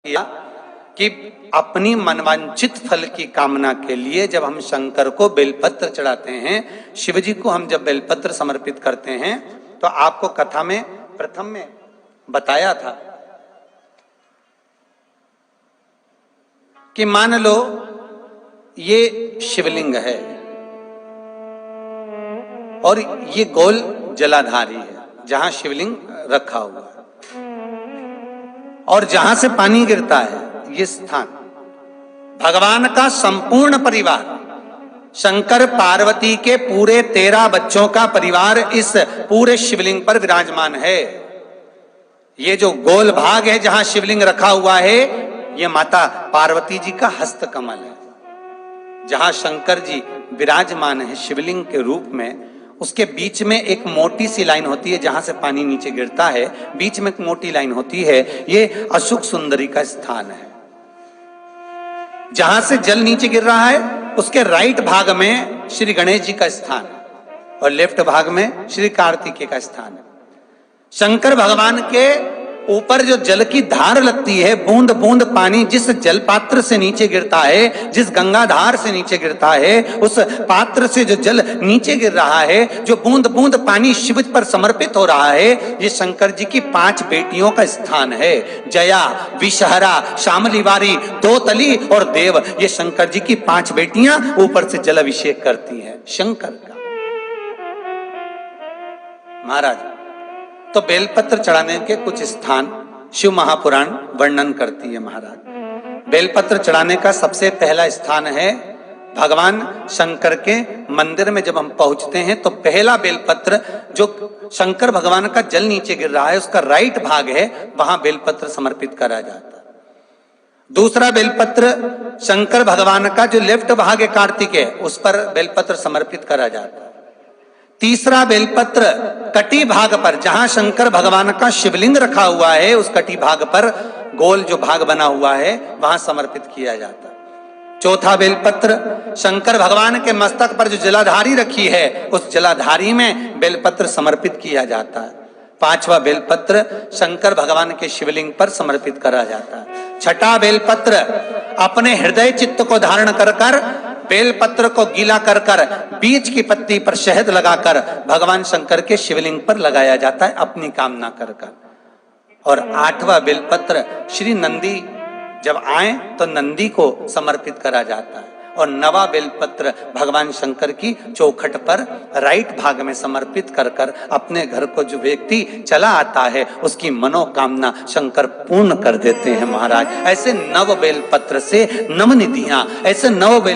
किया कि अपनी मनवांछित फल की कामना के लिए जब हम शंकर को बेलपत्र चढ़ाते हैं, शिव जी को हम जब बेलपत्र समर्पित करते हैं, तो आपको कथा में प्रथम में बताया था कि मान लो ये शिवलिंग है और ये गोल जलाधारी है जहां शिवलिंग रखा हुआ है, और जहां से पानी गिरता है ये स्थान भगवान का संपूर्ण परिवार, शंकर पार्वती के पूरे 13 बच्चों का परिवार इस पूरे शिवलिंग पर विराजमान है। ये जो गोल भाग है जहां शिवलिंग रखा हुआ है, ये माता पार्वती जी का हस्त कमल है। जहां शंकर जी विराजमान है शिवलिंग के रूप में, उसके बीच में एक मोटी सी लाइन होती है जहां से पानी नीचे गिरता है, बीच में एक मोटी लाइन होती है, ये अशुक सुंदरी का स्थान है। जहां से जल नीचे गिर रहा है उसके राइट भाग में श्री गणेश जी का स्थान है और लेफ्ट भाग में श्री कार्तिकेय का स्थान है। शंकर भगवान के ऊपर जो जल की धार लगती है, बूंद बूंद पानी जिस जल पात्र से नीचे गिरता है, जिस गंगा धार से नीचे गिरता है, उस पात्र से जो जल नीचे गिर रहा है, जो बूंद बूंद पानी शिव पर समर्पित हो रहा है, ये शंकर जी की 5 बेटियों का स्थान है। जया, विषहरा, शामलीवारी, दोतली और देव, ये शंकर जी की 5 बेटियां ऊपर से जल अभिषेक करती हैं शंकर का। महाराज, तो बेलपत्र चढ़ाने के कुछ स्थान शिव महापुराण वर्णन करती है। महाराज, बेलपत्र चढ़ाने का सबसे पहला स्थान है भगवान शंकर के मंदिर में। जब हम पहुंचते हैं तो पहला बेलपत्र जो शंकर भगवान का जल नीचे गिर रहा है उसका राइट भाग है, वहां बेलपत्र समर्पित करा जाता है। दूसरा बेलपत्र शंकर भगवान का जो लेफ्ट भाग है कार्तिकेय, उस पर बेलपत्र समर्पित करा जाता है। तीसरा बेलपत्र कटी भाग पर, जहां शंकर भगवान का शिवलिंग रखा हुआ है, उस कटी भाग पर गोल जो भाग बना हुआ है वहां समर्पित किया जाता है। चौथा बेलपत्र शंकर भगवान के मस्तक पर जो जलाधारी रखी है उस जलाधारी में बेलपत्र समर्पित किया जाता है। पांचवा बेलपत्र शंकर भगवान के शिवलिंग पर समर्पित करा जाता है। छठा बेलपत्र अपने हृदय चित्त को धारण कर कर बेलपत्र को गीला कर कर बीच की पत्ती पर शहद लगाकर भगवान शंकर के शिवलिंग पर लगाया जाता है अपनी कामना कर कर। और 8वां बेलपत्र श्री नंदी जब आए तो नंदी को समर्पित करा जाता है। और 9वां बेलपत्र भगवान शंकर की चौखट पर राइट भाग में समर्पित कर कर अपने घर को जो व्यक्ति चला आता है उसकी मनोकामना शंकर पूर्ण कर देते हैं। महाराज, ऐसे 9 बेलपत्र से नवनिधियां, ऐसे 9 बेल